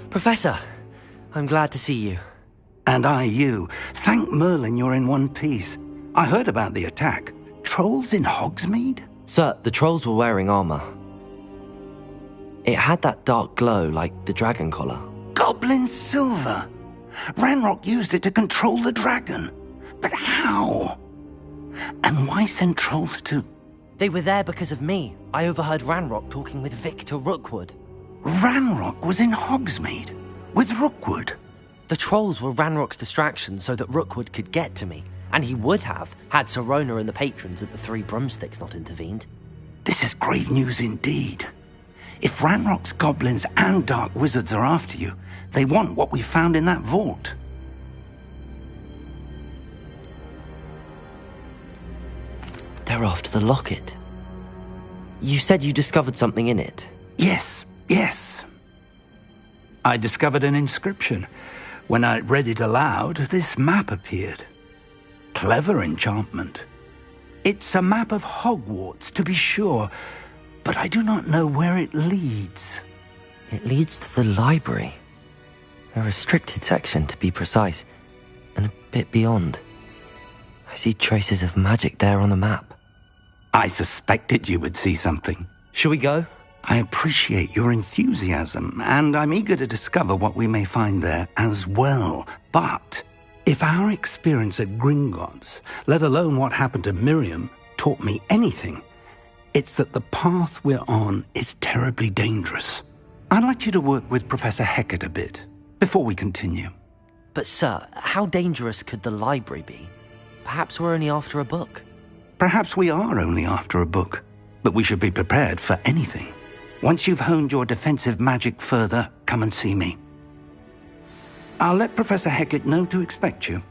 Professor, I'm glad to see you. And I you. Thank Merlin you're in one piece. I heard about the attack. Trolls in Hogsmeade? Sir, the trolls were wearing armor. It had that dark glow like the dragon collar. Goblin silver! Ranrock used it to control the dragon. But how? And why send trolls to... They were there because of me. I overheard Ranrock talking with Victor Rookwood. Ranrock was in Hogsmeade? With Rookwood? The trolls were Ranrock's distraction so that Rookwood could get to me. And he would have, had Sirona and the patrons at the Three Broomsticks not intervened. This is grave news indeed. If Ranrock's goblins and dark wizards are after you, they want what we found in that vault. They're after the locket. You said you discovered something in it. Yes. I discovered an inscription. When I read it aloud, this map appeared. Clever enchantment. It's a map of Hogwarts, to be sure, but I do not know where it leads. It leads to the library. A restricted section, to be precise, and a bit beyond. I see traces of magic there on the map. I suspected you would see something. Shall we go? I appreciate your enthusiasm, and I'm eager to discover what we may find there as well. But if our experience at Gringotts, let alone what happened to Miriam, taught me anything, it's that the path we're on is terribly dangerous. I'd like you to work with Professor Hecat a bit, before we continue. But sir, how dangerous could the library be? Perhaps we're only after a book. Perhaps we are only after a book, but we should be prepared for anything. Once you've honed your defensive magic further, come and see me. I'll let Professor Hecat know to expect you.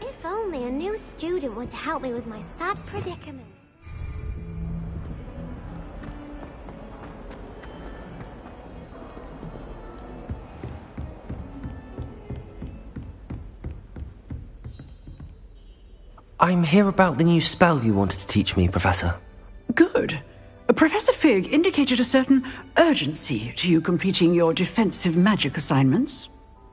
If only a new student were to help me with my sad predicament. I'm here about the new spell you wanted to teach me, Professor. Good. Professor Fig indicated a certain urgency to you completing your defensive magic assignments.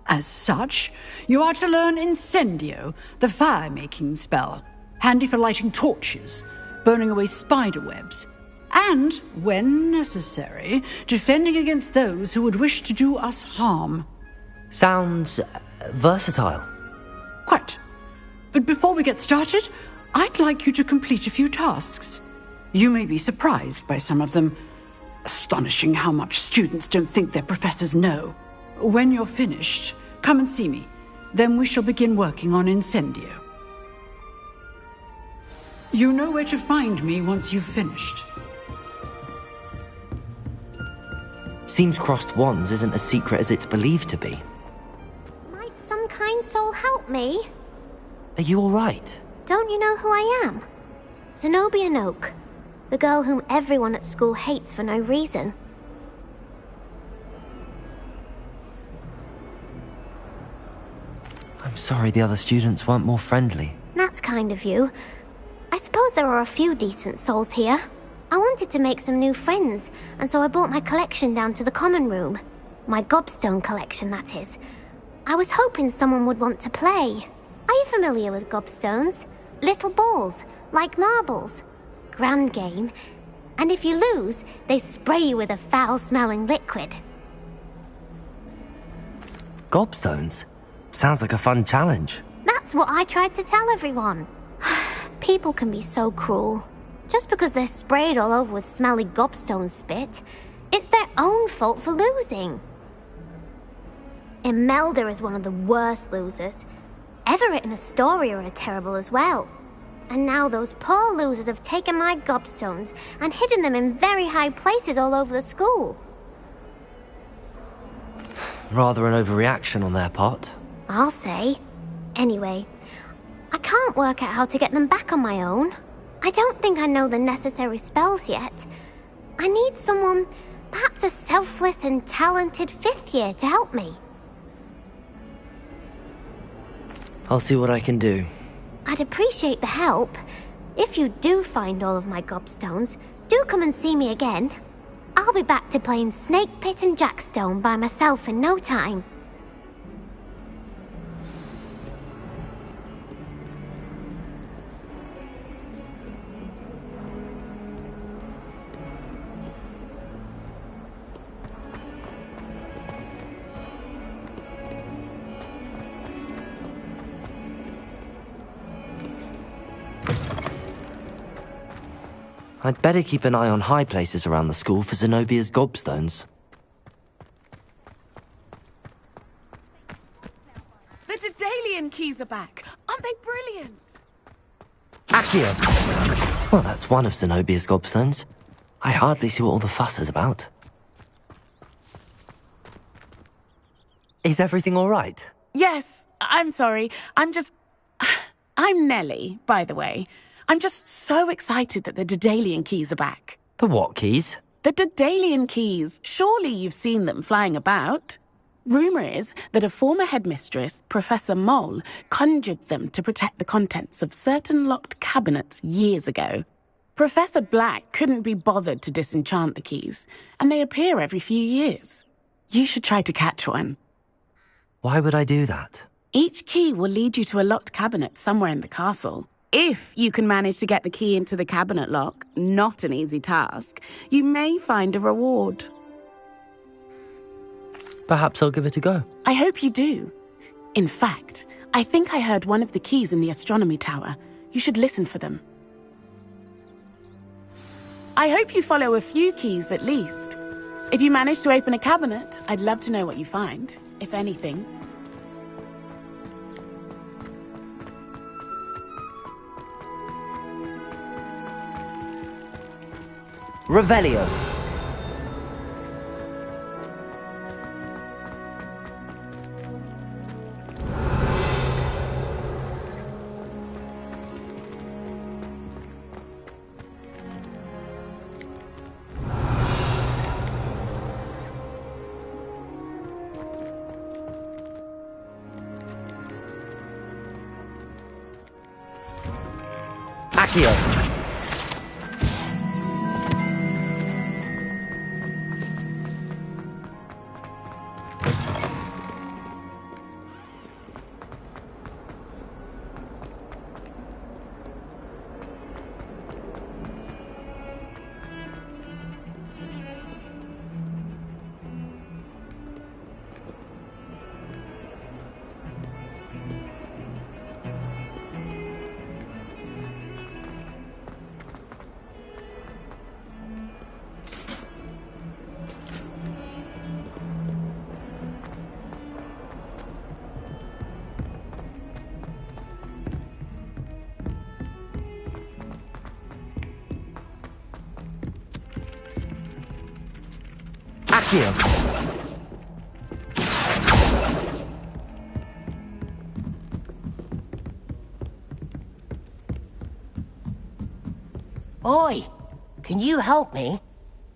As such, you are to learn Incendio, the fire-making spell, handy for lighting torches, burning away spider webs, and, when necessary, defending against those who would wish to do us harm. Sounds versatile. Quite. But before we get started, I'd like you to complete a few tasks. You may be surprised by some of them. Astonishing how much students don't think their professors know. When you're finished, come and see me. Then we shall begin working on Incendio. You know where to find me once you've finished. Seems crossed wands isn't as secret as it's believed to be. Might some kind soul help me? Are you alright? Don't you know who I am? Zenobia Noak, the girl whom everyone at school hates for no reason. I'm sorry the other students weren't more friendly. That's kind of you. I suppose there are a few decent souls here. I wanted to make some new friends, and so I brought my collection down to the common room. My gobstone collection, that is. I was hoping someone would want to play. Are you familiar with gobstones? Little balls, like marbles. Grand game. And if you lose, they spray you with a foul-smelling liquid. Gobstones? Sounds like a fun challenge. That's what I tried to tell everyone. People can be so cruel. Just because they're sprayed all over with smelly gobstone spit, it's their own fault for losing. Imelda is one of the worst losers. Everett and Astoria are terrible as well. And now those poor losers have taken my gobstones and hidden them in very high places all over the school. Rather an overreaction on their part. I'll say. Anyway, I can't work out how to get them back on my own. I don't think I know the necessary spells yet. I need someone, perhaps a selfless and talented 5th year to help me. I'll see what I can do. I'd appreciate the help. If you do find all of my gobstones, do come and see me again. I'll be back to playing Snake Pit and Jackstone by myself in no time. I'd better keep an eye on high places around the school for Zenobia's gobstones. The Daedalian keys are back. Aren't they brilliant? Accio! Well, that's one of Zenobia's gobstones. I hardly see what all the fuss is about. Is everything all right? Yes, I'm sorry. I'm Nellie, by the way. I'm just so excited that the Daedalian keys are back. The what keys? The Daedalian keys. Surely you've seen them flying about. Rumour is that a former headmistress, Professor Moll, conjured them to protect the contents of certain locked cabinets years ago. Professor Black couldn't be bothered to disenchant the keys, and they appear every few years. You should try to catch one. Why would I do that? Each key will lead you to a locked cabinet somewhere in the castle. If you can manage to get the key into the cabinet lock, not an easy task, you may find a reward. Perhaps I'll give it a go. I hope you do. In fact, I think I heard one of the keys in the astronomy tower. You should listen for them. I hope you follow a few keys at least. If you manage to open a cabinet, I'd love to know what you find, if anything. Revelio. Accio. Accio. Oi! Can you help me?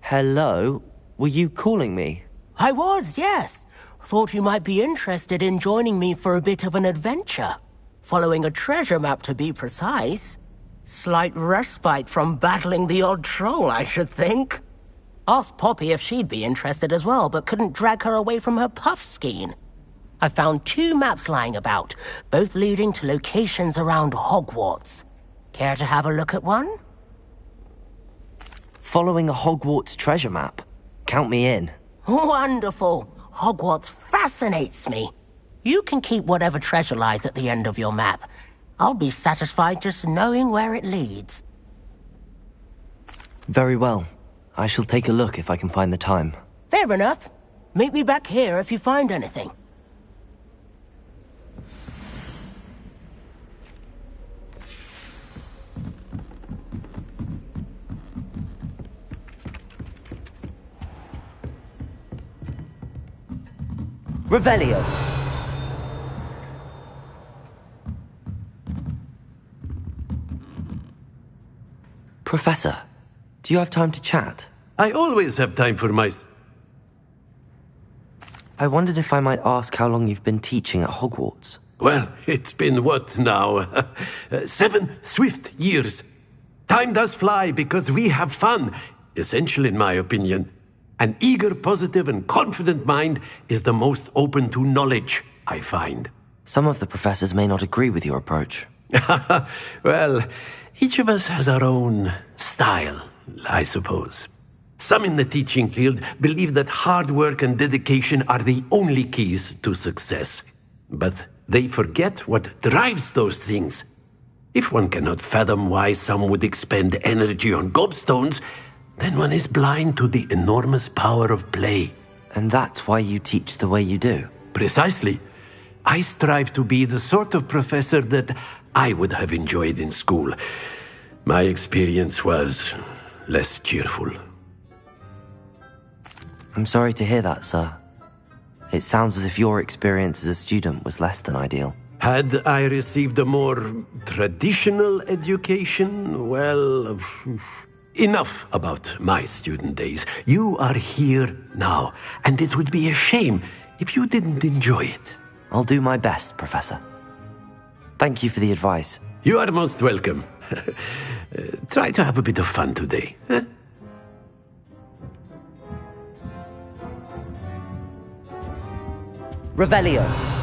Hello? Were you calling me? I was, yes. Thought you might be interested in joining me for a bit of an adventure. Following a treasure map, to be precise. Slight respite from battling the odd troll, I should think. Asked Poppy if she'd be interested as well, but couldn't drag her away from her puff skein. I found 2 maps lying about, both leading to locations around Hogwarts. Care to have a look at one? Following a Hogwarts treasure map. Count me in. Wonderful. Hogwarts fascinates me. You can keep whatever treasure lies at the end of your map. I'll be satisfied just knowing where it leads. Very well. I shall take a look if I can find the time. Fair enough. Meet me back here if you find anything. Revelio. Professor, do you have time to chat? I always have time for my... I wondered if I might ask how long you've been teaching at Hogwarts. Well, it's been what now? 7 swift years. Time does fly because we have fun. Essential in my opinion. An eager, positive, and confident mind is the most open to knowledge, I find. Some of the professors may not agree with your approach. Well, each of us has our own style, I suppose. Some in the teaching field believe that hard work and dedication are the only keys to success. But they forget what drives those things. If one cannot fathom why some would expend energy on gobstones, then one is blind to the enormous power of play. And that's why you teach the way you do? Precisely. I strive to be the sort of professor that I would have enjoyed in school. My experience was less cheerful. I'm sorry to hear that, sir. It sounds as if your experience as a student was less than ideal. Had I received a more traditional education, well... Enough about my student days. You are here now, and it would be a shame if you didn't enjoy it. I'll do my best, Professor. Thank you for the advice. You are most welcome. Try to have a bit of fun today. Huh? Revelio.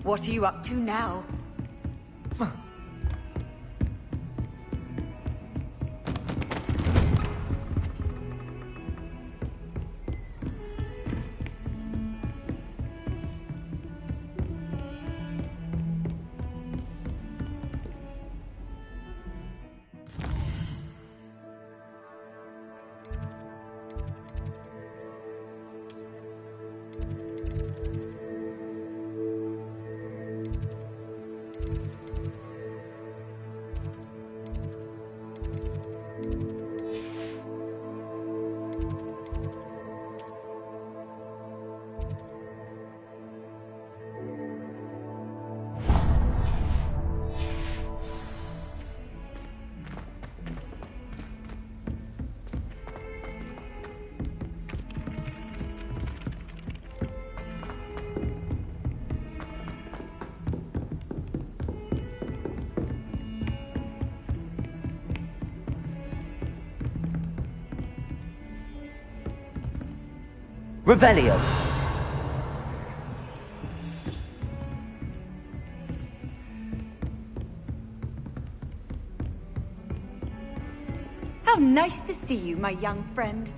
What are you up to now? Revelio. How nice to see you, my young friend.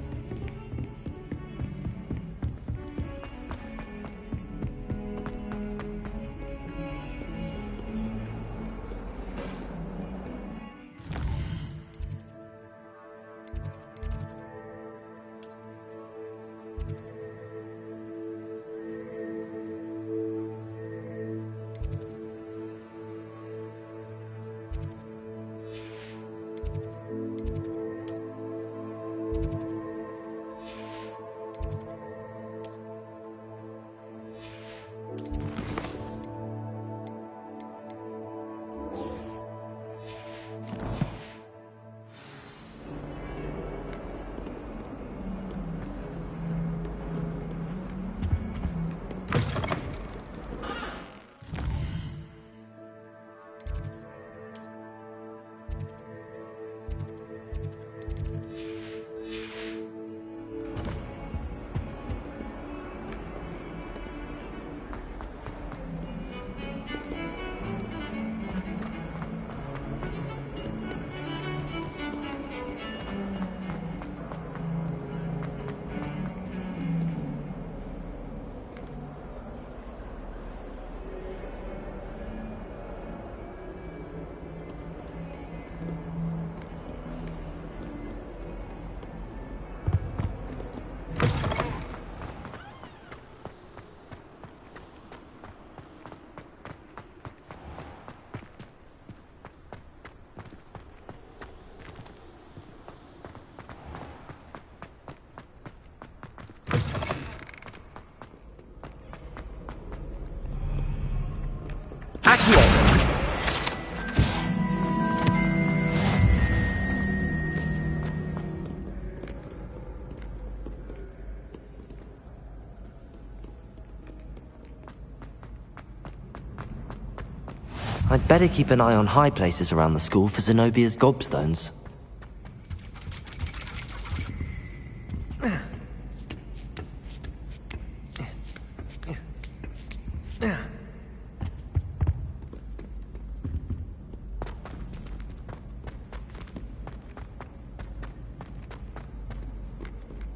I'd better keep an eye on high places around the school for Zenobia's gobstones.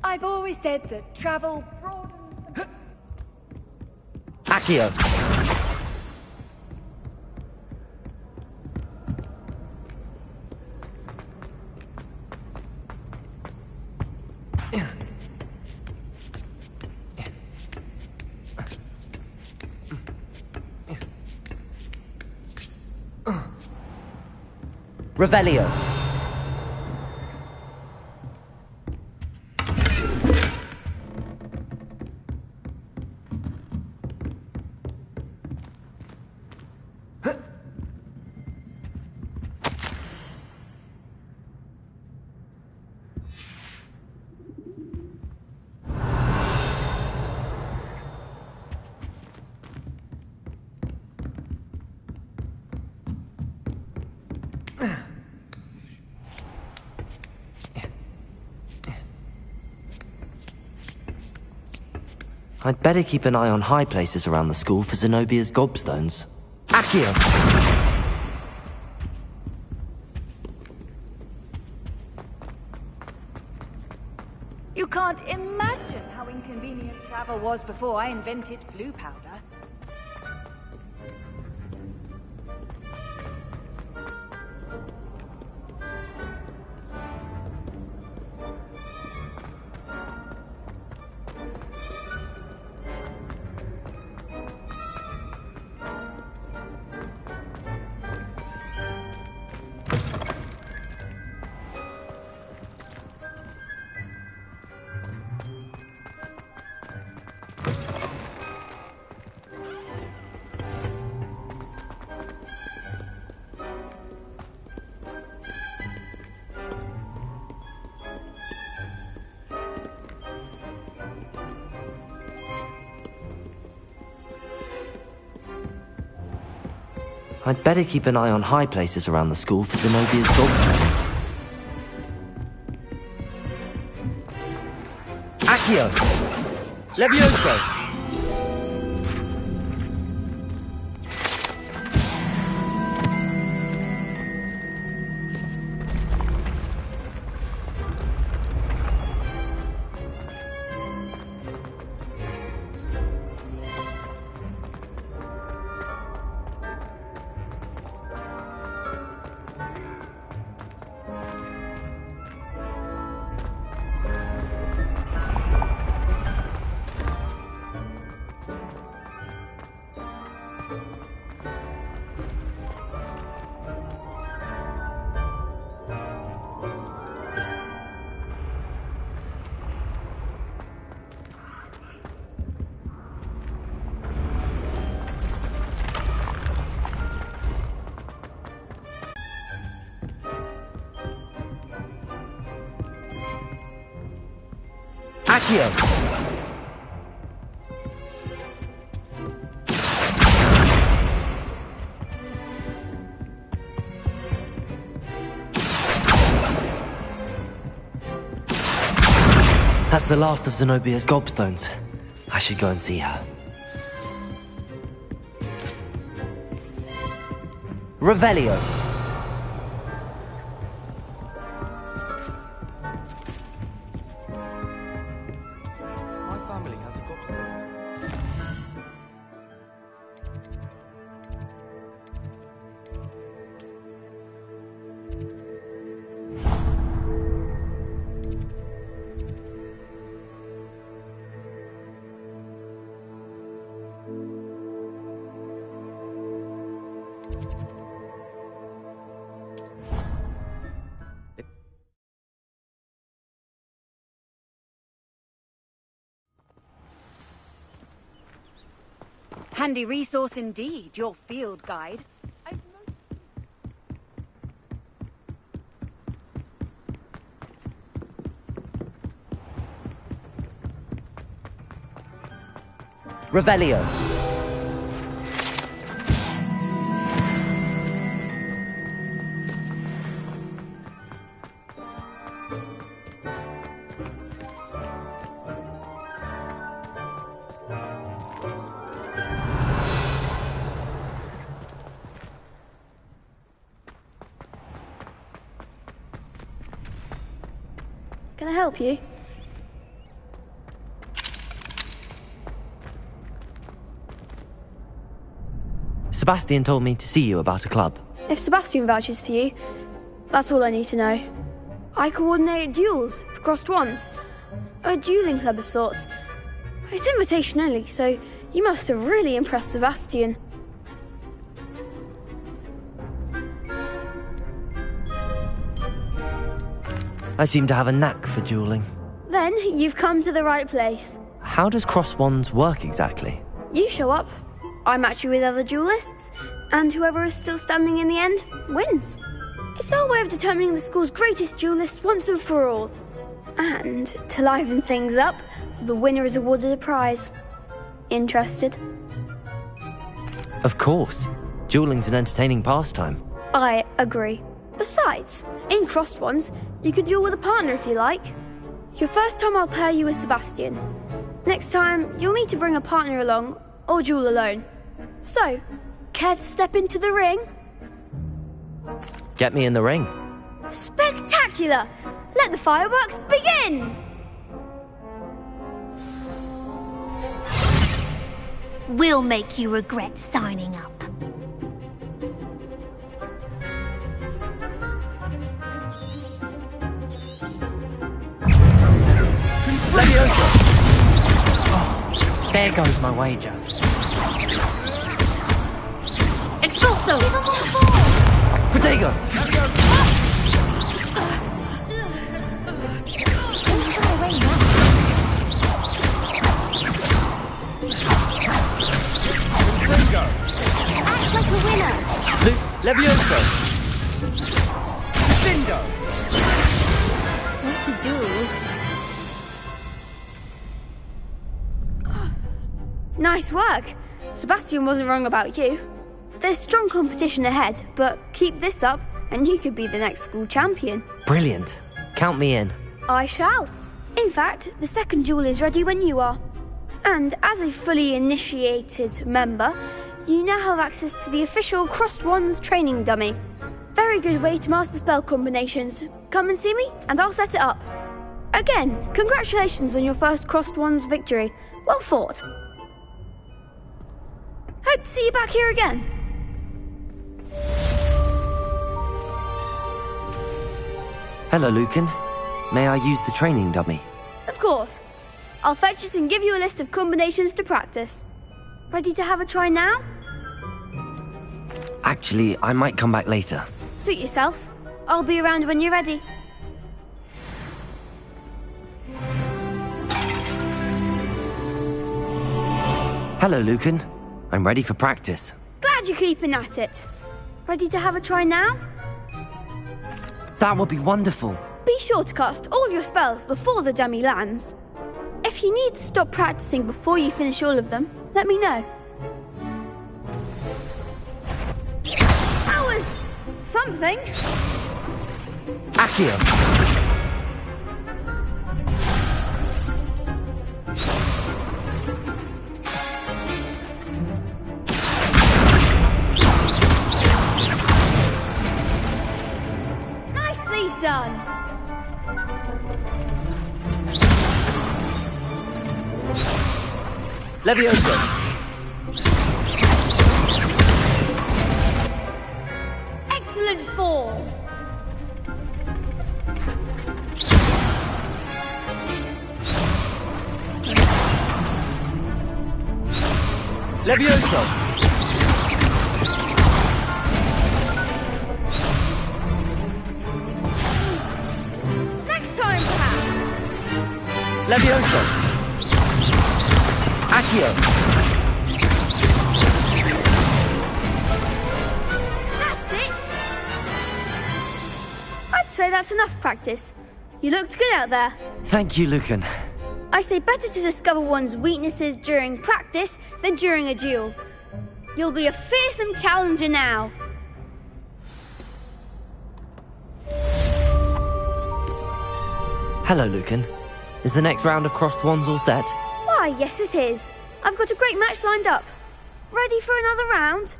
I've always said that travel broadens... Accio! Revelio. I'd better keep an eye on high places around the school for Zenobia's gobstones. Accio! You can't imagine how inconvenient travel was before I invented flu powder. I'd better keep an eye on high places around the school for Zenobia's gobstones. Accio! Levioso! Accio! That's the last of Zenobia's gobstones. I should go and see her. Revelio. Handy resource indeed, your field guide. Revelio. help you? Sebastian told me to see you about a club. If Sebastian vouches for you, that's all I need to know. I coordinate duels for crossed wands. A dueling club of sorts. It's invitation only, so you must have really impressed Sebastian. I seem to have a knack for dueling. Then you've come to the right place. How does cross wands work exactly? You show up, I match you with other duelists, and whoever is still standing in the end wins. It's our way of determining the school's greatest duelist once and for all. And to liven things up, the winner is awarded a prize. Interested? Of course. Dueling's an entertaining pastime. I agree. Besides, in crossed ones, you can duel with a partner if you like. Your first time I'll pair you with Sebastian. Next time, you'll need to bring a partner along, or duel alone. So, care to step into the ring? Get me in the ring. Spectacular! Let the fireworks begin! We'll make you regret signing up. Oh, there goes my wager. Expulso! Protego! Act like a winner! Levioso! Bingo! What to do? Nice work. Sebastian wasn't wrong about you. There's strong competition ahead, but keep this up and you could be the next school champion. Brilliant. Count me in. I shall. In fact, the second duel is ready when you are. And as a fully initiated member, you now have access to the official Crossed Wands training dummy. Very good way to master spell combinations. Come and see me and I'll set it up. Again, congratulations on your first Crossed Wands victory. Well fought. Hope to see you back here again. Hello, Lucan. May I use the training dummy? Of course. I'll fetch it and give you a list of combinations to practice. Ready to have a try now? Actually, I might come back later. Suit yourself. I'll be around when you're ready. Hello, Lucan. I'm ready for practice. Glad you're keeping at it. Ready to have a try now? That would be wonderful. Be sure to cast all your spells before the dummy lands. If you need to stop practicing before you finish all of them, let me know. That was something. Accio. Nicely done. Levioso. Excellent form. Levioso. Next time, perhaps. Levioso. Accio. That's it. I'd say that's enough practice. You looked good out there. Thank you, Lucan. I say better to discover one's weaknesses during practice than during a duel. You'll be a fearsome challenger now. Hello, Lucan. Is the next round of crossed wands all set? Why, yes it is. I've got a great match lined up. Ready for another round?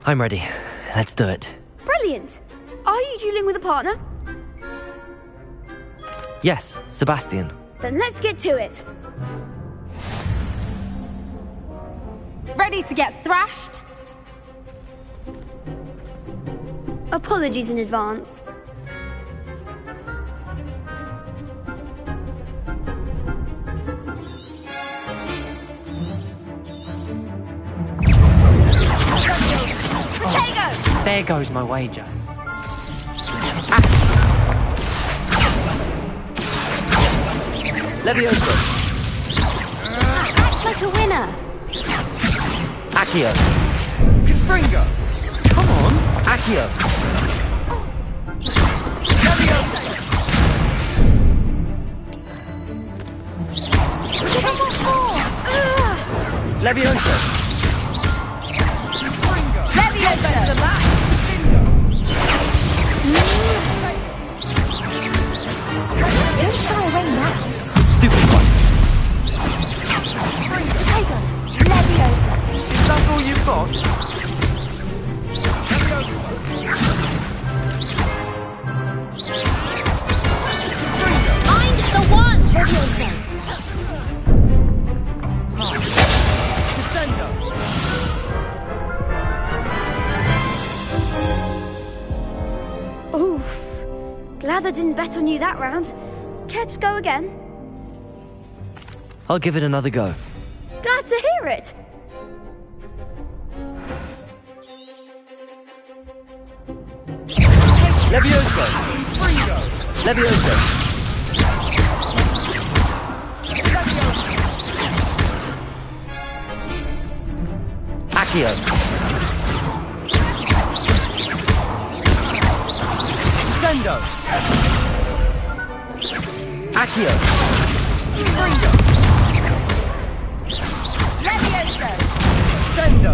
I'm ready. Let's do it. Brilliant. Are you dueling with a partner? Yes, Sebastian. Then let's get to it. Ready to get thrashed? Apologies in advance. There goes my wager. Levioso! Act like a winner. Accio! Confringo! Come on! Accio! Levioso! Don't shy away now. Stupid one! Leviosa. Is that all you've got? Find the one. Leviosa. Descendo! Oof. Glad I didn't bet on you that round. Care to go again? I'll give it another go. Glad to hear it. Levioso! Levioso! Accio! Descendo! Accio! Descendo!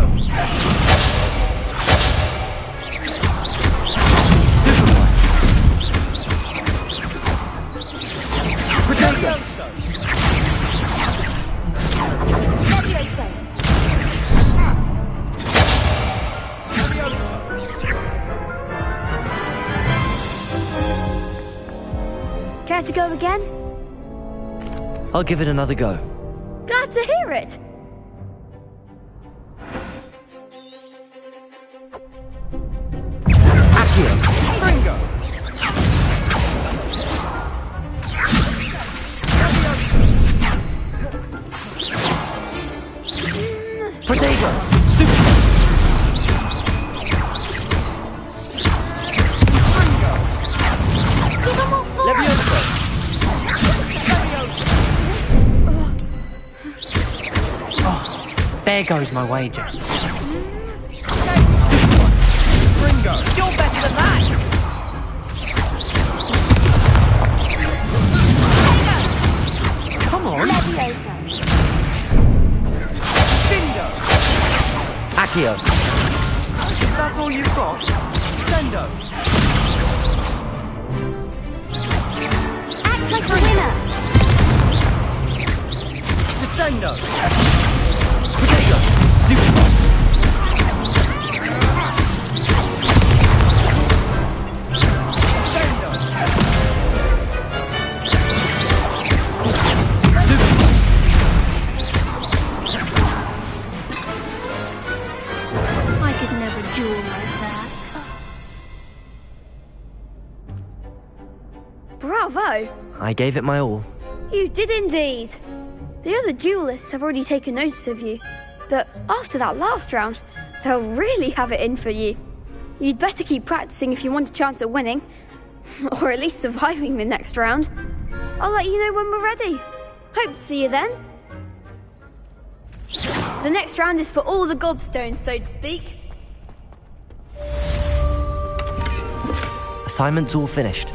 Protego! Care to go again? I'll give it another go. Glad to hear it. Accio! Confringo! Protego! Stupid! Levioso! There goes my wager. Confringo! You're better than that! Come on! Findo! Accio! Is that all you've got? Sendo! Act like a winner. Descendo! Protego! Stupid one! Descendo! I could never duel like that. Bravo! I gave it my all. You did indeed. The other duelists have already taken notice of you, but after that last round, they'll really have it in for you. You'd better keep practicing if you want a chance at winning, or at least surviving the next round. I'll let you know when we're ready. Hope to see you then. The next round is for all the gobstones, so to speak. Assignment's all finished.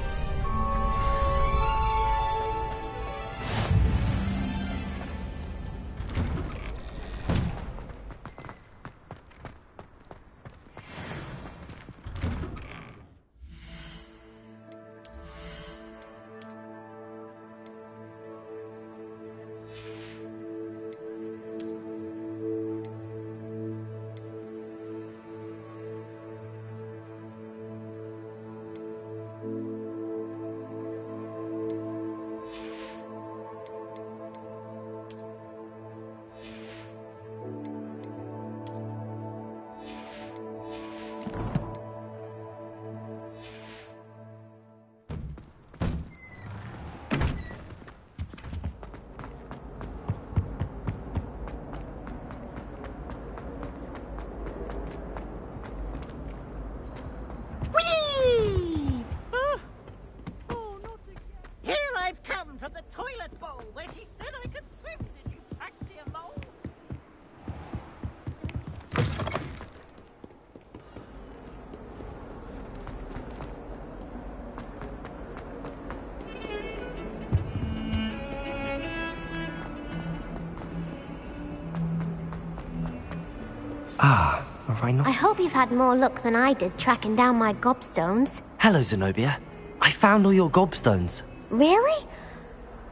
Ah, a rhinoceros. I hope you've had more luck than I did tracking down my gobstones. Hello, Zenobia. I found all your gobstones. Really?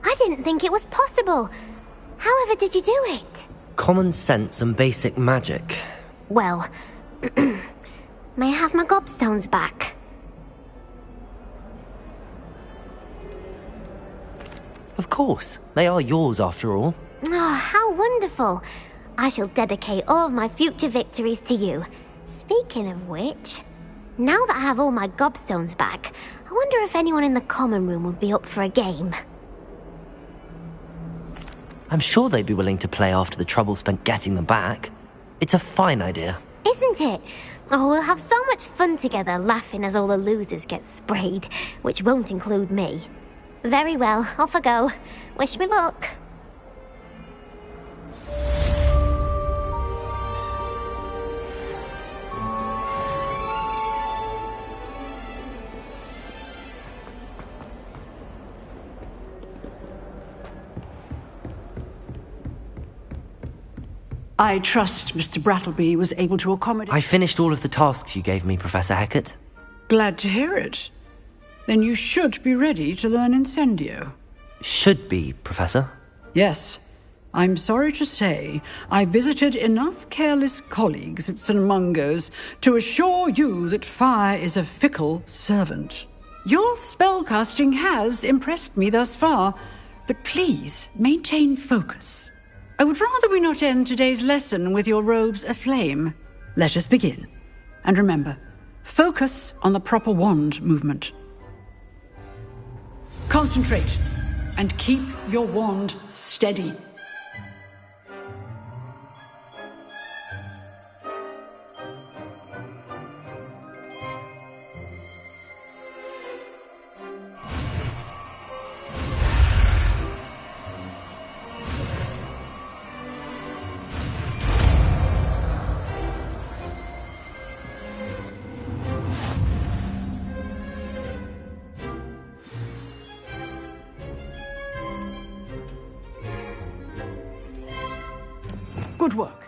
I didn't think it was possible. However did you do it? Common sense and basic magic. Well, may I have my gobstones back? Of course. They are yours after all. Oh, how wonderful. I shall dedicate all of my future victories to you. Speaking of which, now that I have all my gobstones back, I wonder if anyone in the common room would be up for a game. I'm sure they'd be willing to play after the trouble spent getting them back. It's a fine idea. Isn't it? Oh, we'll have so much fun together laughing as all the losers get sprayed, which won't include me. Very well, off I go. Wish me luck. I trust Mr. Brattleby was able to accommodate... I finished all of the tasks you gave me, Professor Hecat. Glad to hear it. Then you should be ready to learn Incendio. Should be, Professor. Yes. I'm sorry to say, I visited enough careless colleagues at St. Mungo's to assure you that fire is a fickle servant. Your spellcasting has impressed me thus far, but please maintain focus. I would rather we not end today's lesson with your robes aflame. Let us begin. And remember, focus on the proper wand movement. Concentrate, and keep your wand steady. Good work.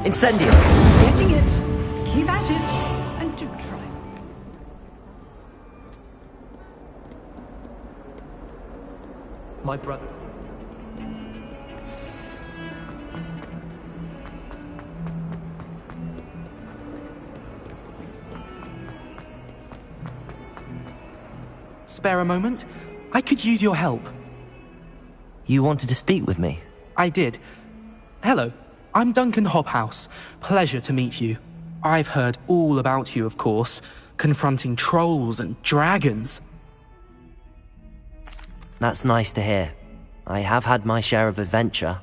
Incendio! Getting it. Keep at it. And do try. My brother. Spare a moment? I could use your help. You wanted to speak with me? I did. Hello, I'm Duncan Hobhouse. Pleasure to meet you. I've heard all about you, of course, confronting trolls and dragons. That's nice to hear. I have had my share of adventure.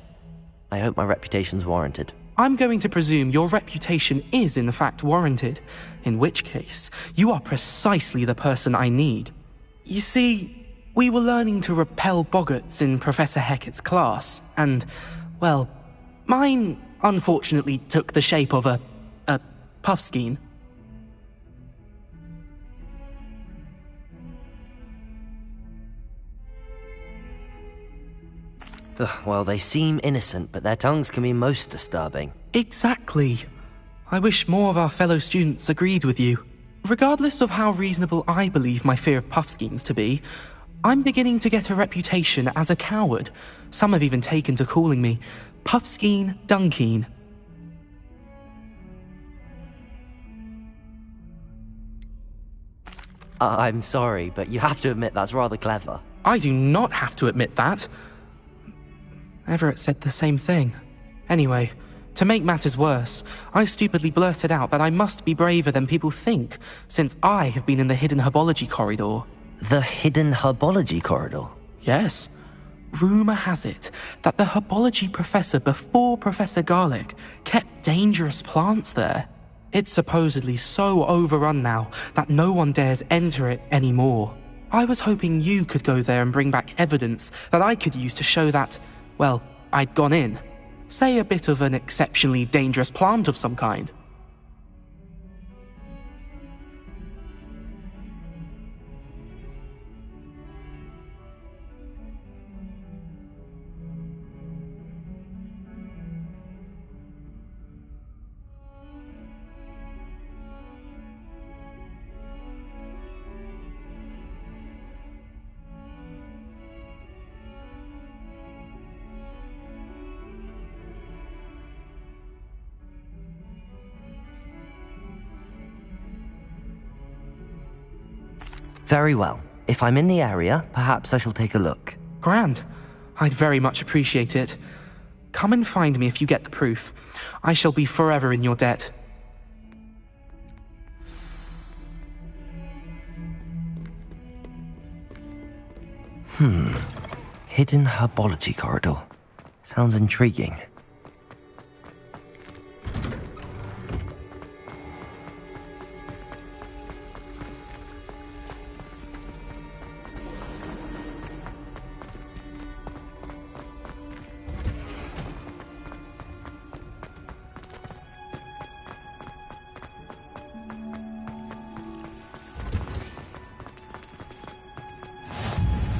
I hope my reputation's warranted. I'm going to presume your reputation is in fact warranted, in which case, you are precisely the person I need. You see, we were learning to repel boggarts in Professor Hecat's class, and, well, mine unfortunately took the shape of a puffskein. Well, they seem innocent, but their tongues can be most disturbing. Exactly. I wish more of our fellow students agreed with you. Regardless of how reasonable I believe my fear of puffskeins to be, I'm beginning to get a reputation as a coward. Some have even taken to calling me Puffskeen Dunkeen. I'm sorry, but you have to admit that's rather clever. I do not have to admit that. Everett said the same thing. Anyway, to make matters worse, I stupidly blurted out that I must be braver than people think, since I have been in the hidden herbology corridor. The hidden herbology corridor? Yes. Rumour has it that the herbology professor before Professor Garlic kept dangerous plants there. It's supposedly so overrun now that no one dares enter it anymore. I was hoping you could go there and bring back evidence that I could use to show that, well, I'd gone in. Say a bit of an exceptionally dangerous plant of some kind. Very well. If I'm in the area, perhaps I shall take a look. Grand. I'd very much appreciate it. Come and find me if you get the proof. I shall be forever in your debt. Hidden herbology corridor. Sounds intriguing.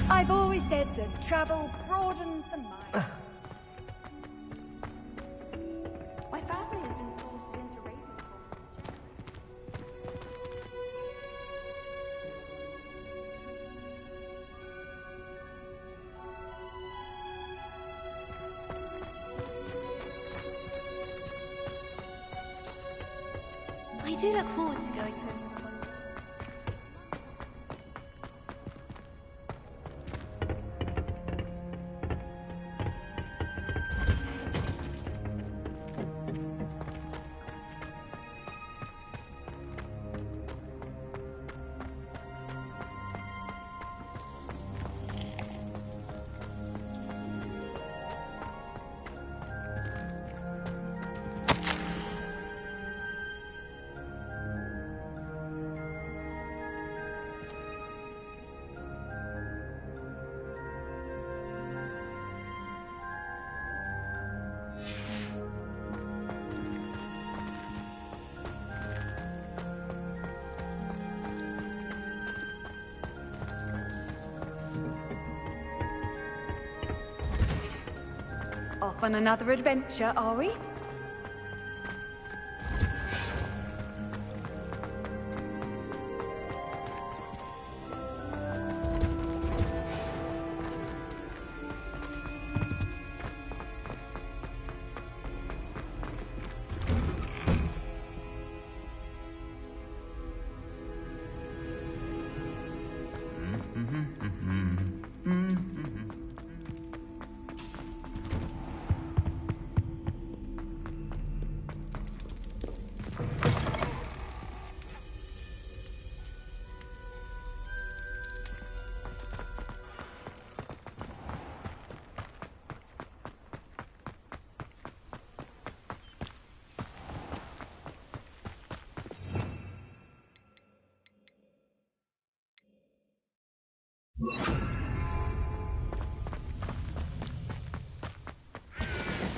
I've always said that travel broadens the mind. My family has been sorted into Raven's. I do look forward to going home. Off on another adventure, are we?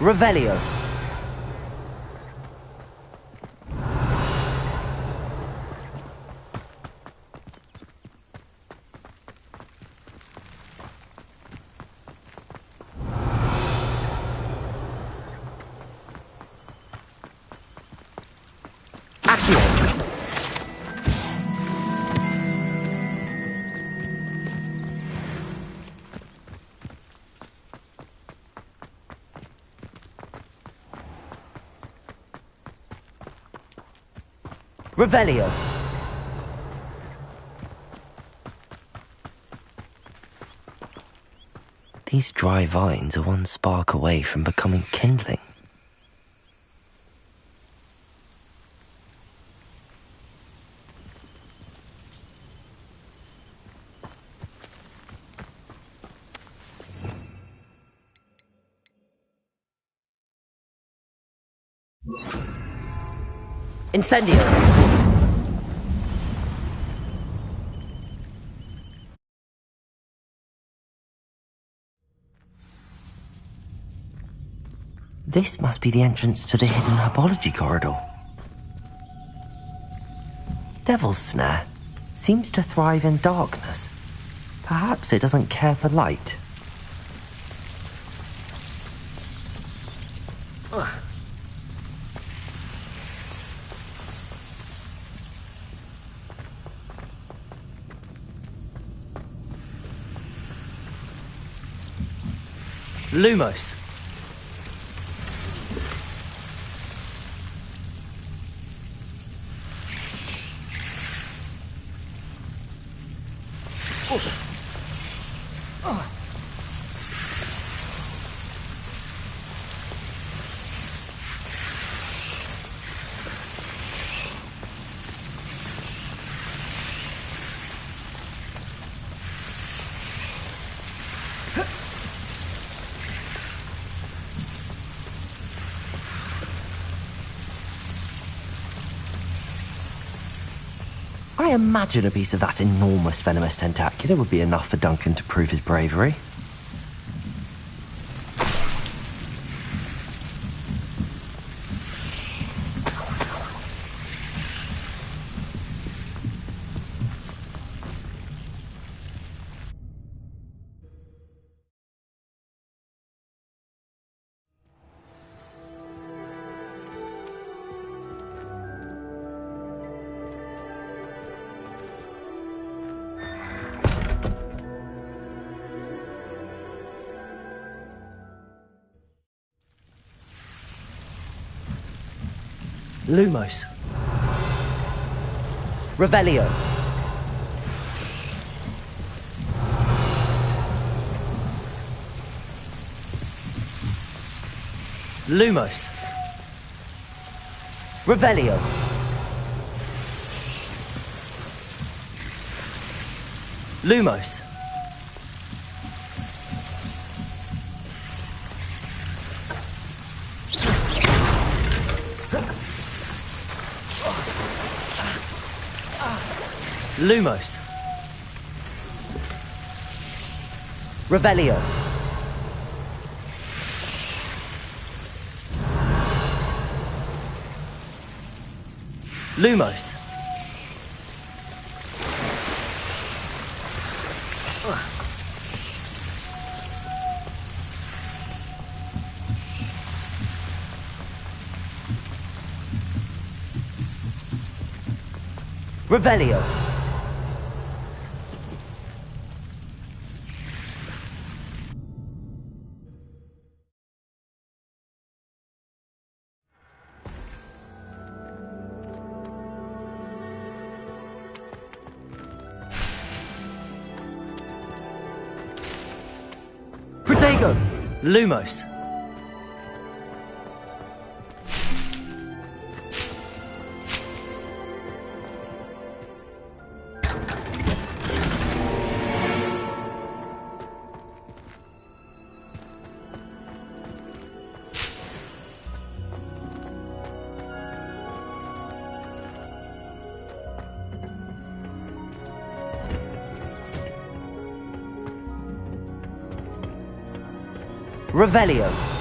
Revelio. Accio. Revelio. These dry vines are one spark away from becoming kindling. Incendio. This must be the entrance to the hidden herbology corridor. Devil's Snare seems to thrive in darkness. Perhaps it doesn't care for light. Lumos. I imagine a piece of that enormous venomous tentacular would be enough for Duncan to prove his bravery. Lumos. Revelio. Lumos. Revelio. Lumos. Lumos. Revelio. Lumos. Revelio. Protego. Lumos. Revelio.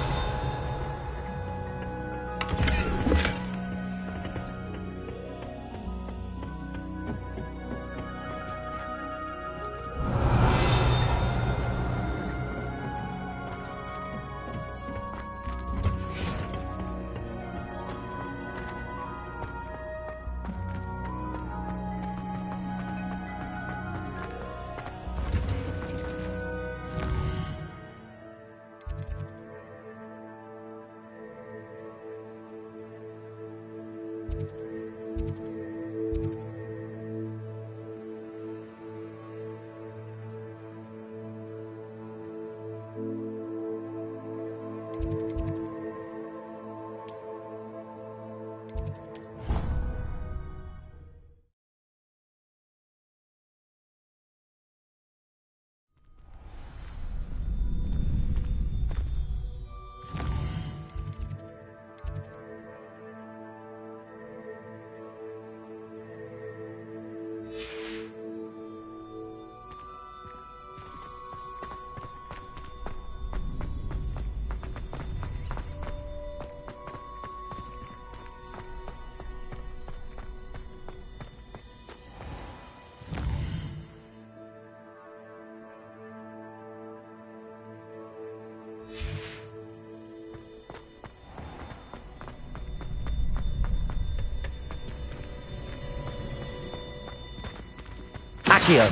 Accio.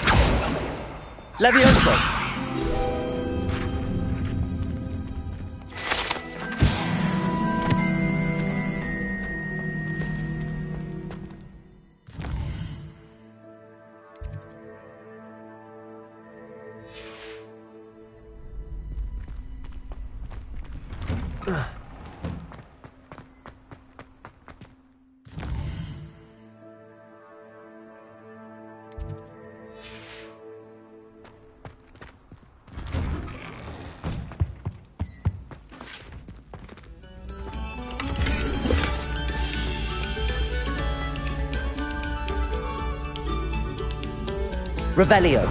Levioso. Revelio.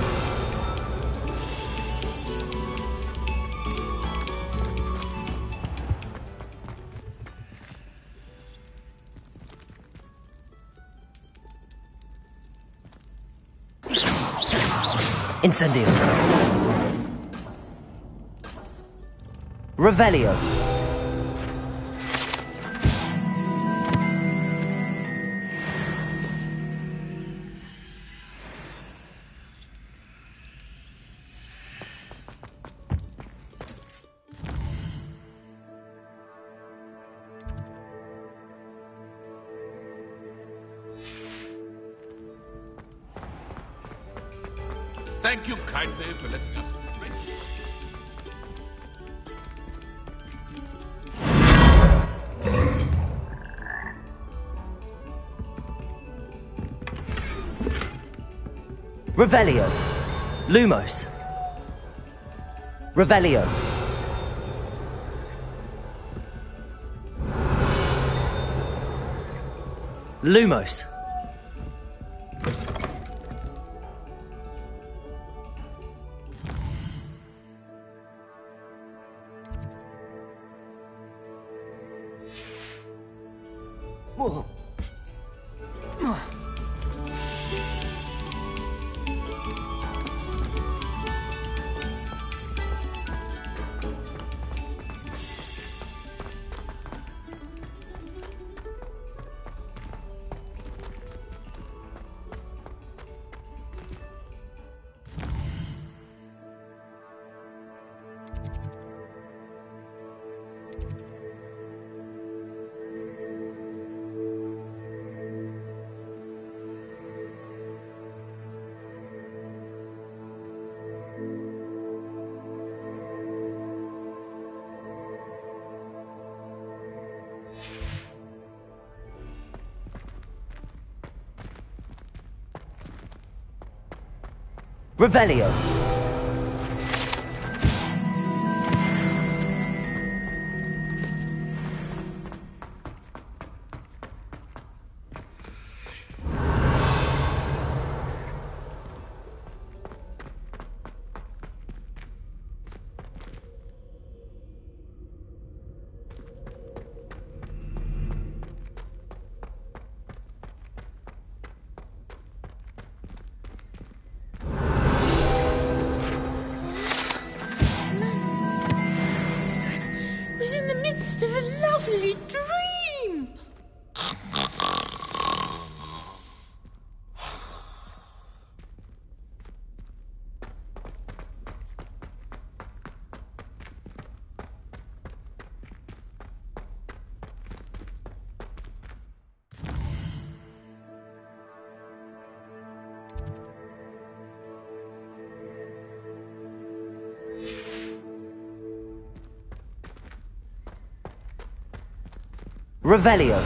Incendio. Revelio. Thank you kindly for letting us. Revelio. Lumos. Revelio. Lumos. Whoa. Revelio. Was in the midst of a lovely dream. Revelio.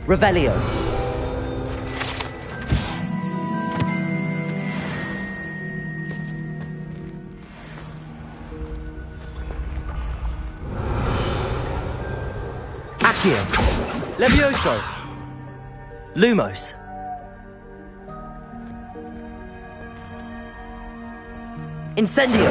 Revelio. Accio. Levioso. Lumos. Incendio.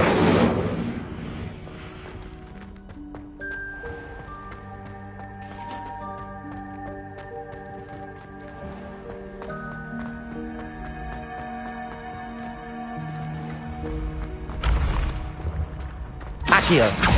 Accio.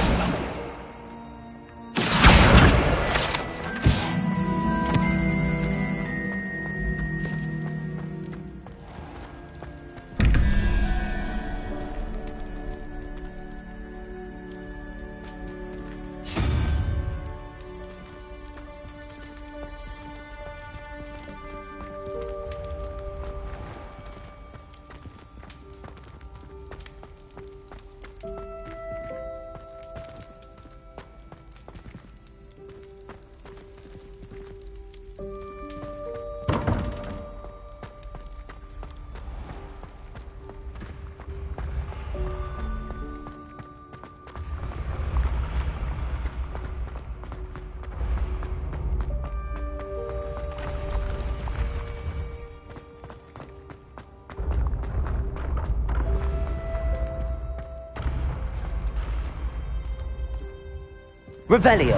Revelio.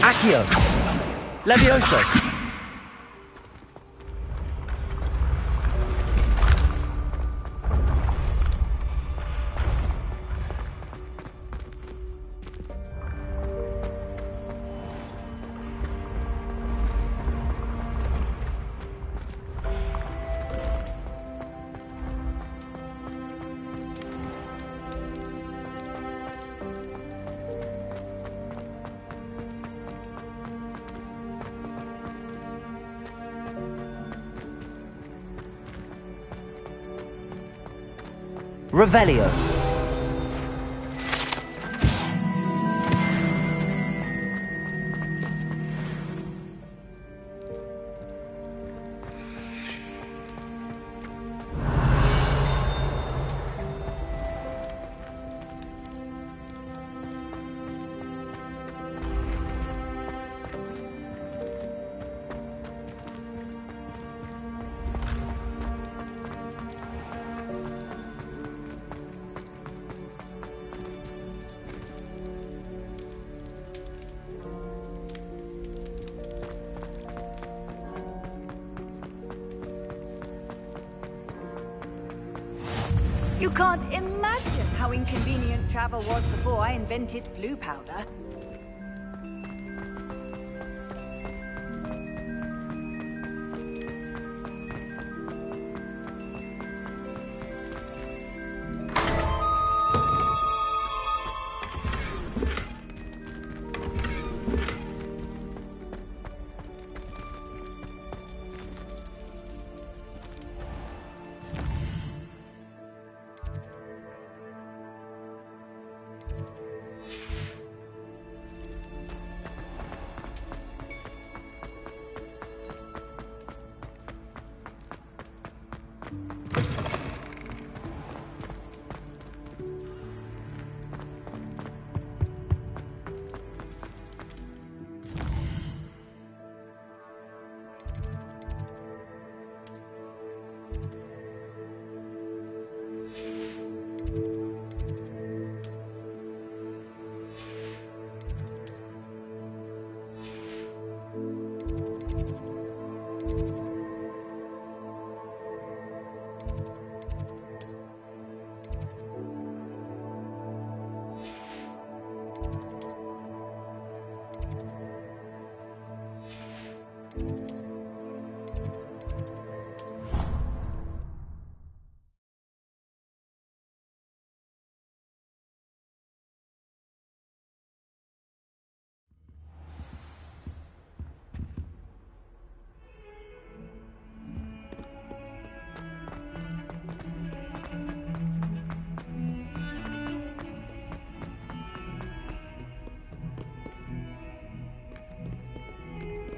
Accio. Levioso. Revelio. You can't imagine how inconvenient travel was before I invented flu powder.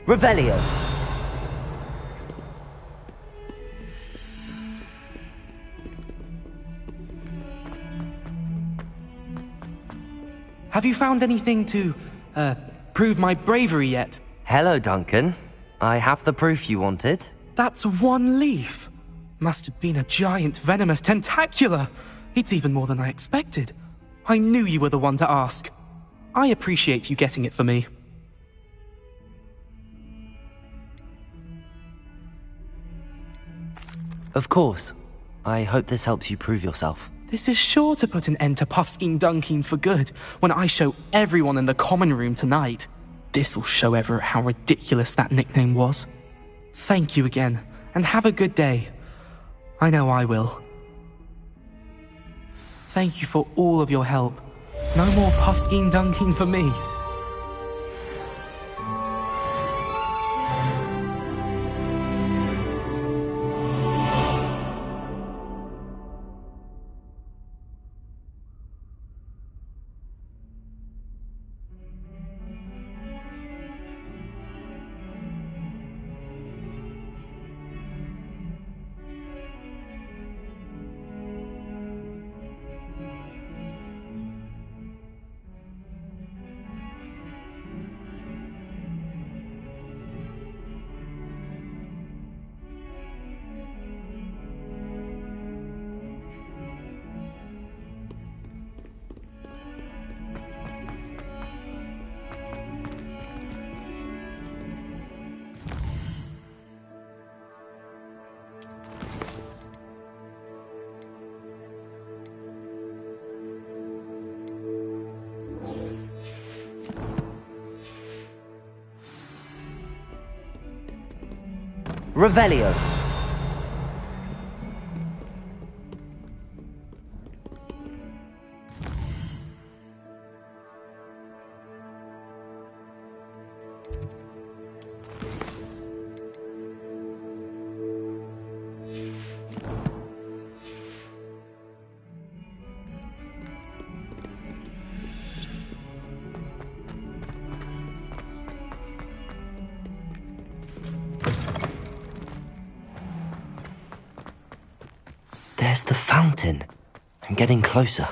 Revelio. Have you found anything to, prove my bravery yet? Hello, Duncan. I have the proof you wanted. That's one leaf. Must have been a giant venomous tentacula. It's even more than I expected. I knew you were the one to ask. I appreciate you getting it for me. Of course. I hope this helps you prove yourself. This is sure to put an end to Puffskein Dunkeen for good when I show everyone in the common room tonight. This'll show Everett how ridiculous that nickname was. Thank you again, and have a good day. I know I will. Thank you for all of your help. No more Puffskein Dunkeen for me. Revelio. There's the fountain. I'm getting closer.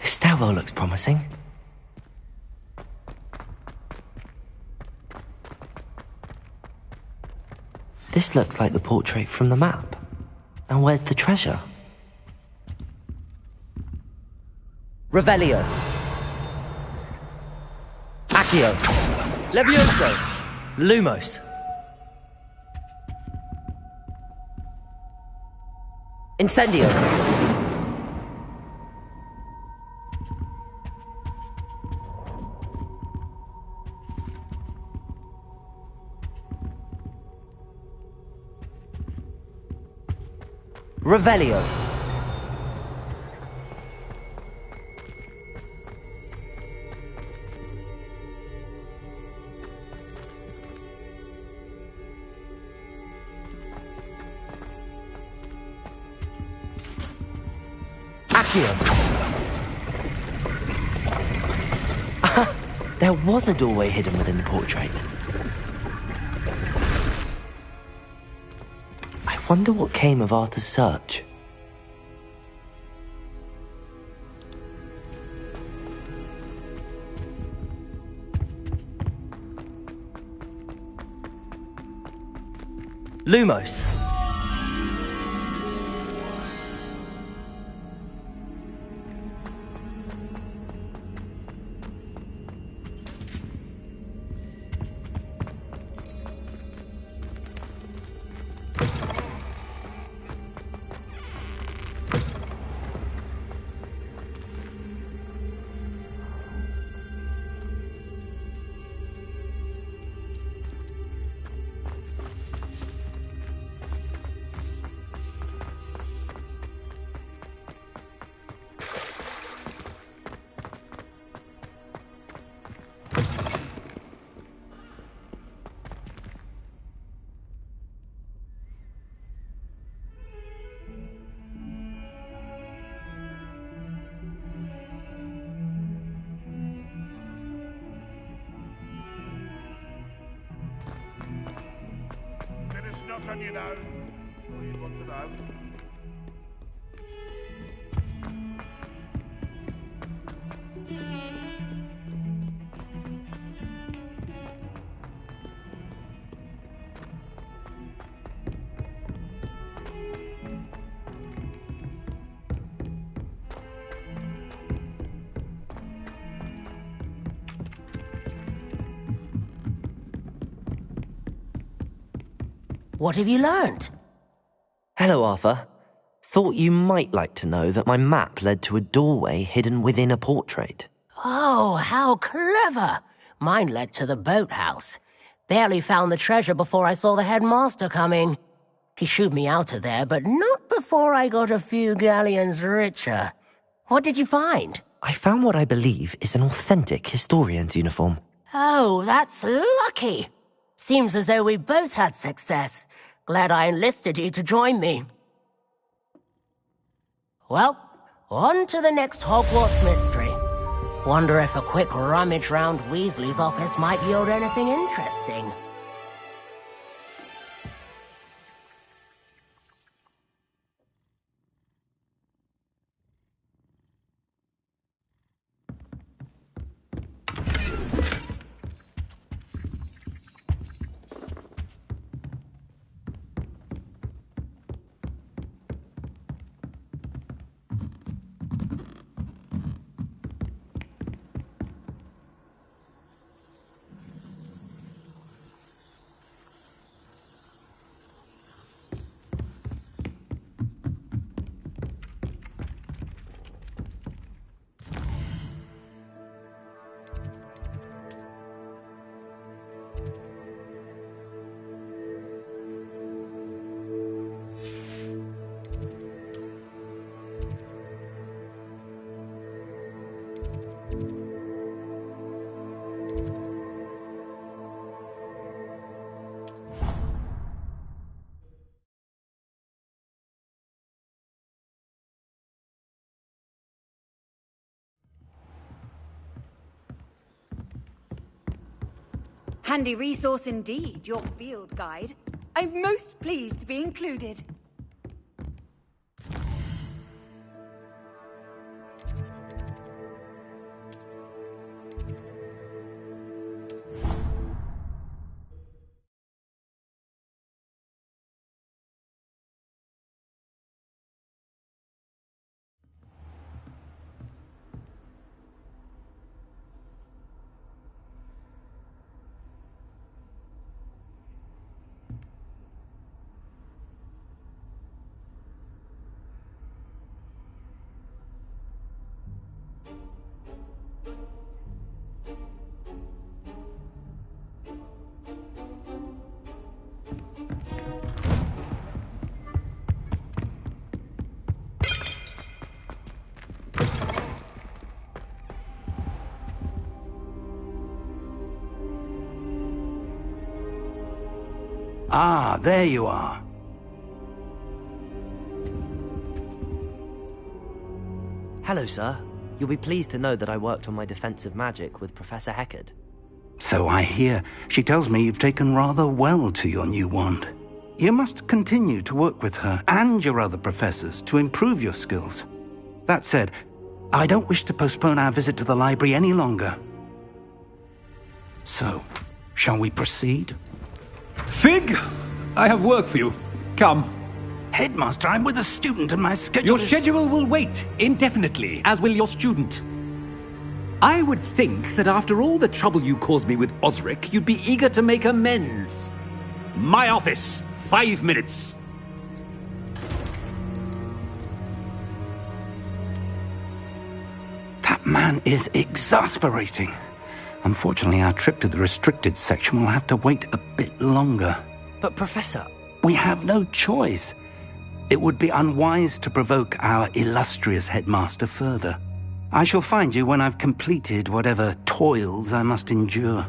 This stairwell looks promising. This looks like the portrait from the map. And where's the treasure? Revelio. Accio. Levioso. Lumos. Incendio. Revelio. There was a doorway hidden within the portrait. I wonder what came of Arthur's search. Lumos. else on you know? Or you want to know? What have you learned? Hello, Arthur. Thought you might like to know that my map led to a doorway hidden within a portrait. Oh, how clever! Mine led to the boathouse. Barely found the treasure before I saw the headmaster coming. He shooed me out of there, but not before I got a few galleons richer. What did you find? I found what I believe is an authentic historian's uniform. Oh, that's lucky. Seems as though we both had success. Glad I enlisted you to join me. Well, on to the next Hogwarts mystery. Wonder if a quick rummage round Weasley's office might yield anything interesting. Handy resource indeed, your field guide. I'm most pleased to be included. Ah, there you are. Hello, sir. You'll be pleased to know that I worked on my defensive magic with Professor Heckard. So I hear. She tells me you've taken rather well to your new wand. You must continue to work with her and your other professors to improve your skills. That said, I don't wish to postpone our visit to the library any longer. So, shall we proceed? Fig! I have work for you. Come. Headmaster, I'm with a student and my schedule Your schedule will wait indefinitely, as will your student. I would think that after all the trouble you caused me with Osric, you'd be eager to make amends. My office. 5 minutes. That man is exasperating. Unfortunately, our trip to the restricted section will have to wait a bit longer. But, Professor... We have no choice. It would be unwise to provoke our illustrious headmaster further. I shall find you when I've completed whatever toils I must endure.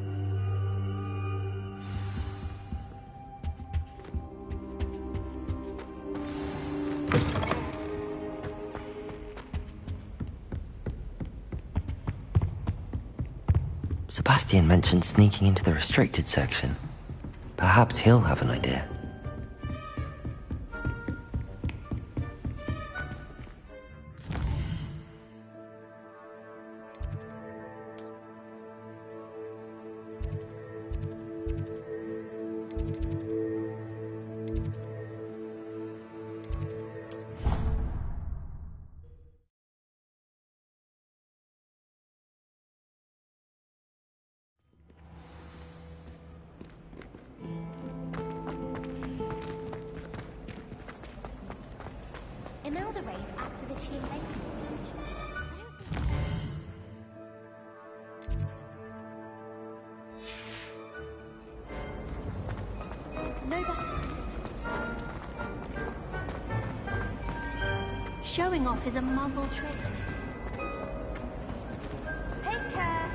Sebastian mentioned sneaking into the restricted section. Perhaps he'll have an idea. showing off is a muggle trick. Take care.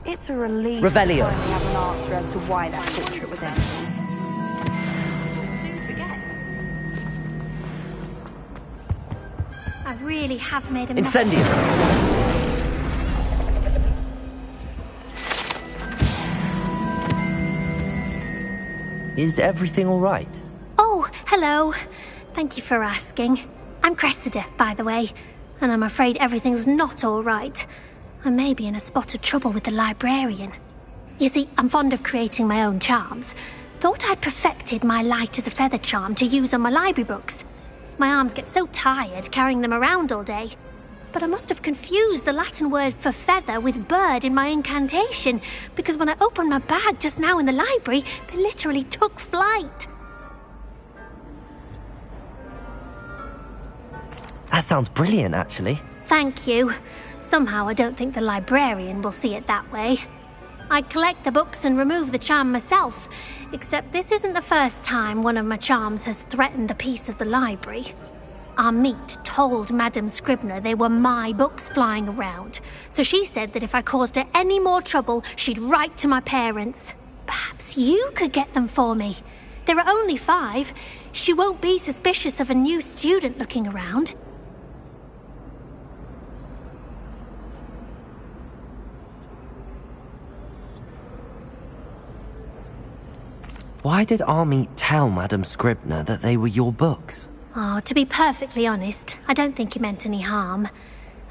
It's a relief Revelio. to finally have an answer as to why that portrait was empty. Soon forget. I really have made a mess. Incendio. Is everything all right? Oh, hello. Thank you for asking. I'm Cressida, by the way, and I'm afraid everything's not all right. I may be in a spot of trouble with the librarian. You see, I'm fond of creating my own charms. Thought I'd perfected my light as a feather charm to use on my library books. My arms get so tired carrying them around all day. But I must have confused the Latin word for feather with bird in my incantation, because when I opened my bag just now in the library, they literally took flight. That sounds brilliant, actually. Thank you. Somehow I don't think the librarian will see it that way. I collect the books and remove the charm myself, except this isn't the first time one of my charms has threatened the peace of the library. Our meet told Madame Scribner they were my books flying around, so she said that if I caused her any more trouble, she'd write to my parents. Perhaps you could get them for me. There are only 5. She won't be suspicious of a new student looking around. Why did Army tell Madame Scribner that they were your books? Oh, to be perfectly honest, I don't think he meant any harm.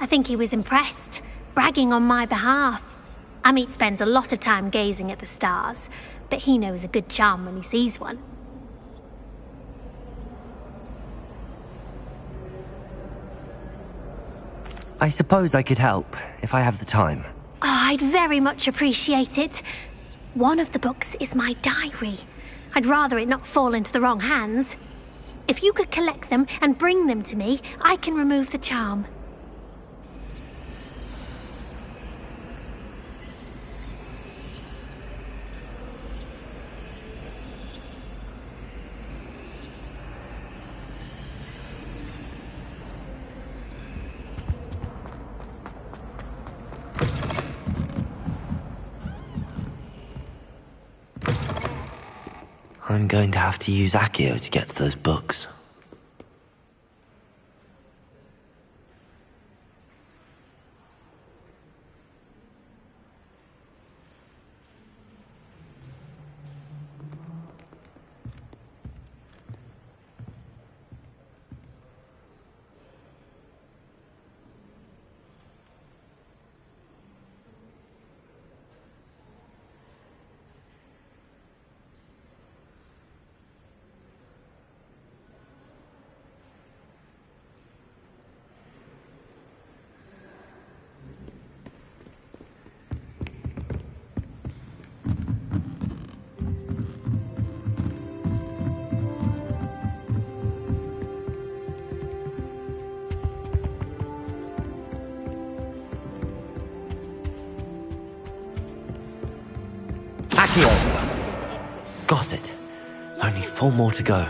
I think he was impressed, bragging on my behalf. Amit spends a lot of time gazing at the stars, but he knows a good charm when he sees one. I suppose I could help, if I have the time. Oh, I'd very much appreciate it. One of the books is my diary. I'd rather it not fall into the wrong hands. If you could collect them and bring them to me, I can remove the charm. I'm going to have to use Accio to get to those books. Got it. Only 4 more to go.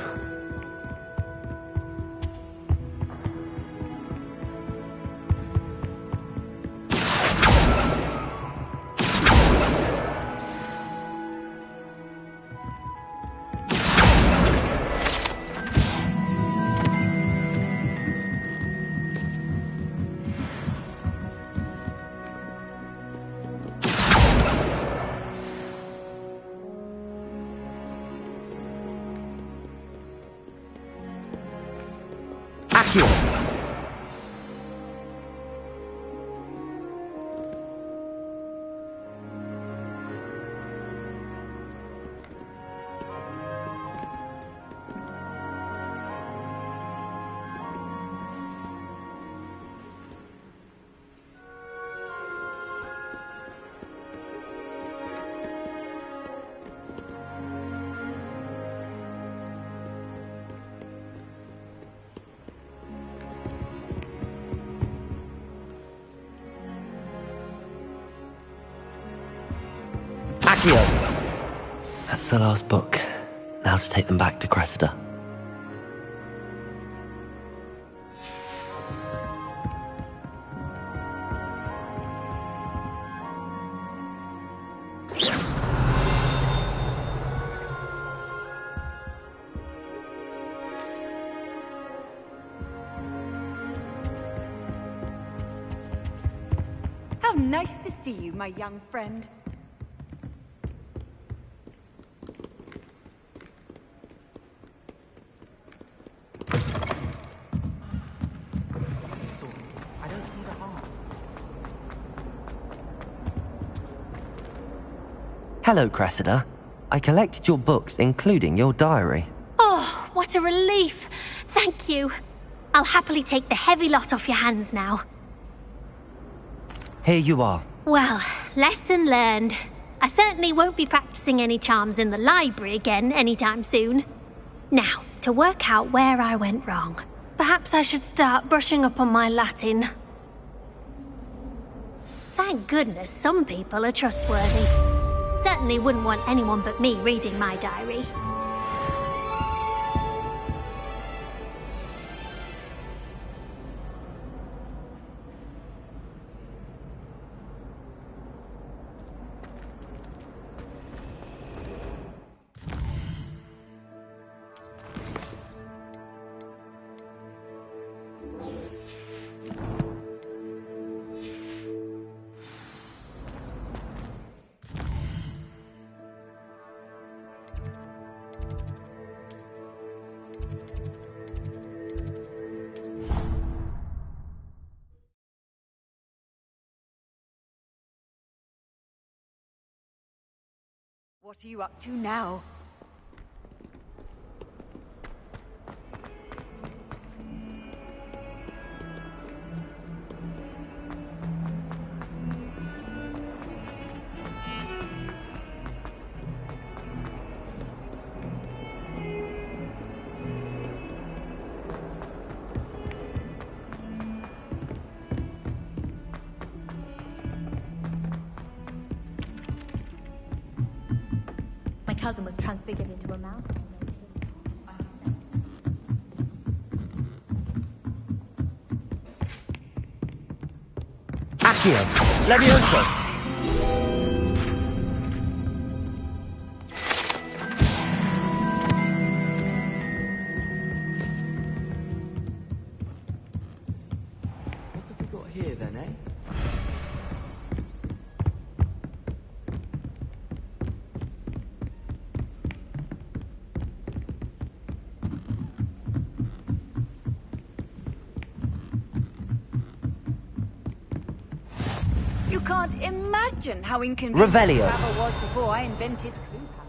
Accio! That's the last book. Now to take them back to Cressida. How nice to see you, my young friend. Hello, Cressida. I collected your books, including your diary. Oh, what a relief. Thank you. I'll happily take the heavy lot off your hands now. Here you are. Well, lesson learned. I certainly won't be practicing any charms in the library again anytime soon. Now, to work out where I went wrong. Perhaps I should start brushing up on my Latin. Thank goodness some people are trustworthy. Certainly wouldn't want anyone but me reading my diary. What are you up to now? My cousin was transfigured into a mouse. Accio! Levioso! What have we got here then, eh? You can't imagine how inconvenient Revelio. travel was before I invented clue powder.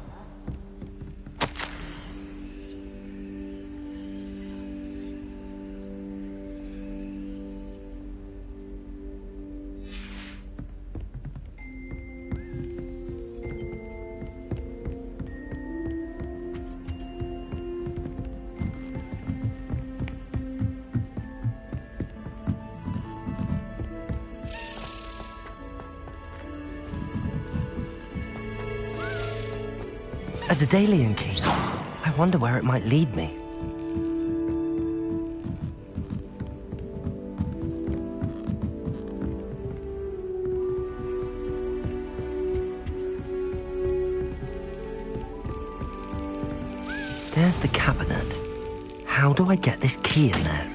A Daedalian key. I wonder where it might lead me. There's the cabinet. How do I get this key in there?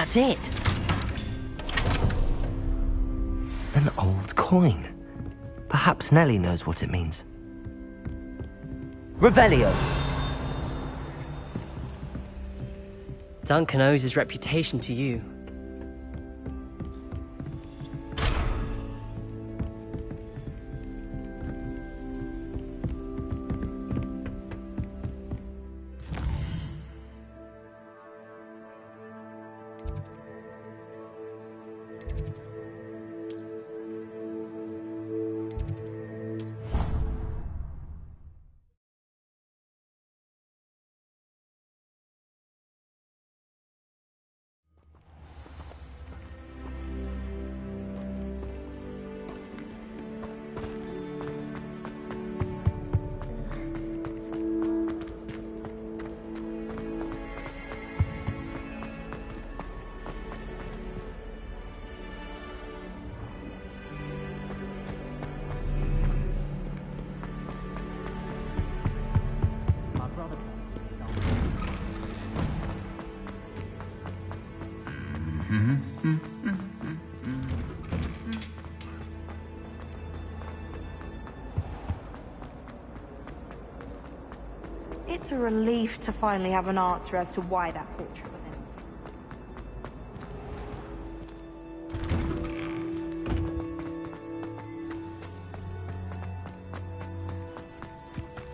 That's it. An old coin. Perhaps Nellie knows what it means. Revelio! Duncan owes his reputation to you. It's a relief to finally have an answer as to why that portrait was empty.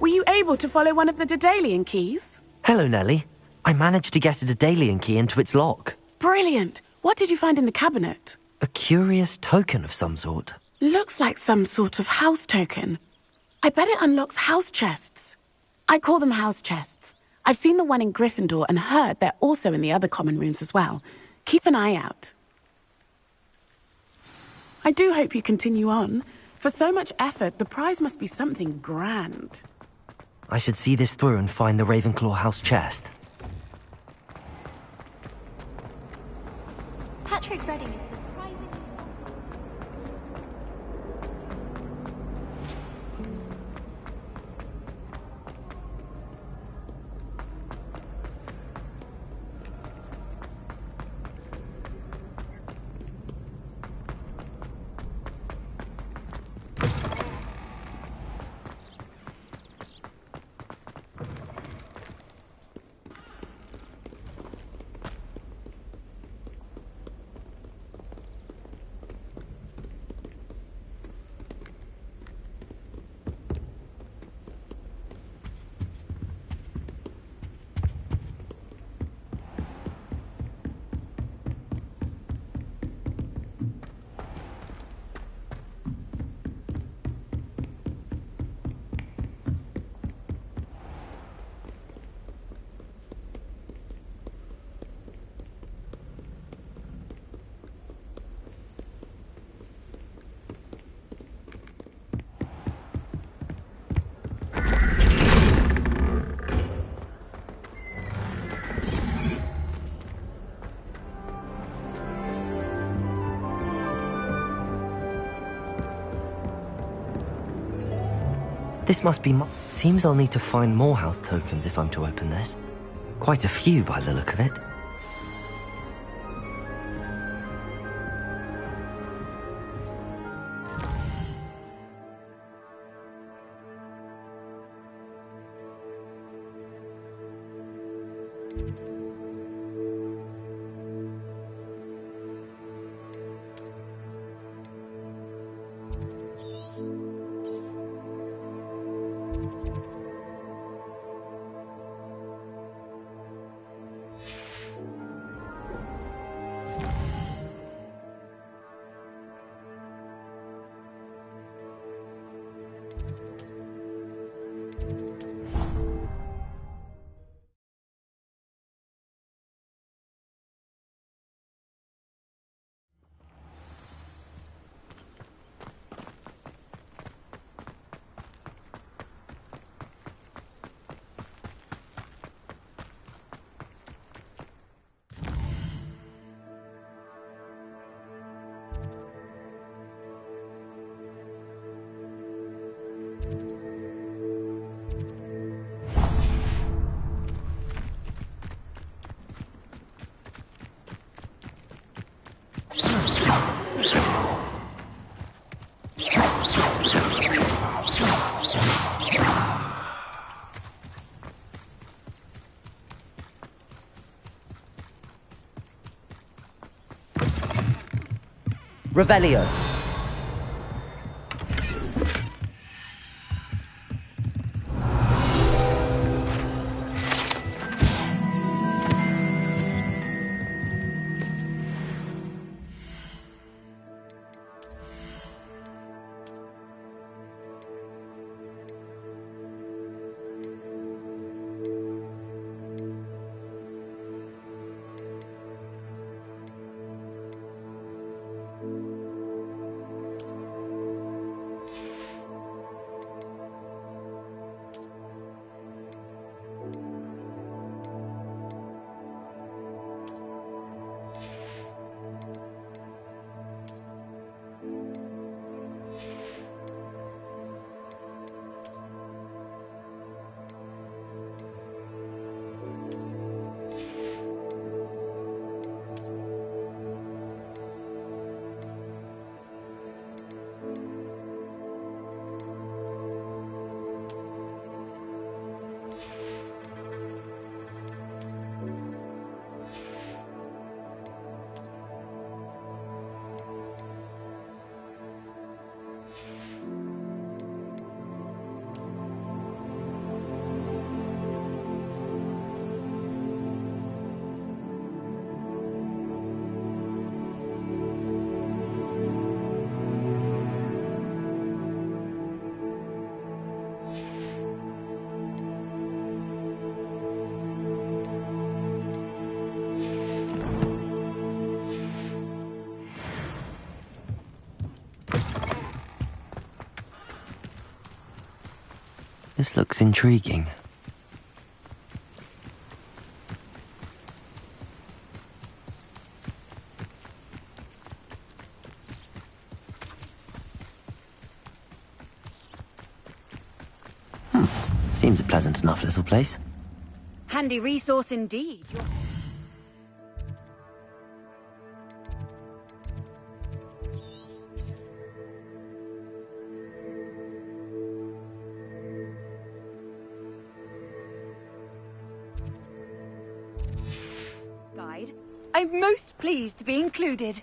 Were you able to follow one of the Daedalian keys? Hello, Nellie. I managed to get a Daedalian key into its lock. Brilliant! What did you find in the cabinet? A curious token of some sort. Looks like some sort of house token. I bet it unlocks house chests. I call them house chests. I've seen the one in Gryffindor and heard they're also in the other common rooms as well. Keep an eye out. I do hope you continue on. For so much effort, the prize must be something grand. I should see this through and find the Ravenclaw house chest. Patrick Redding is surprising. This must be Seems I'll need to find more house tokens if I'm to open this. Quite a few by the look of it. Revelio. This looks intriguing. Seems a pleasant enough little place. Handy resource indeed. Guide. I'm most pleased to be included.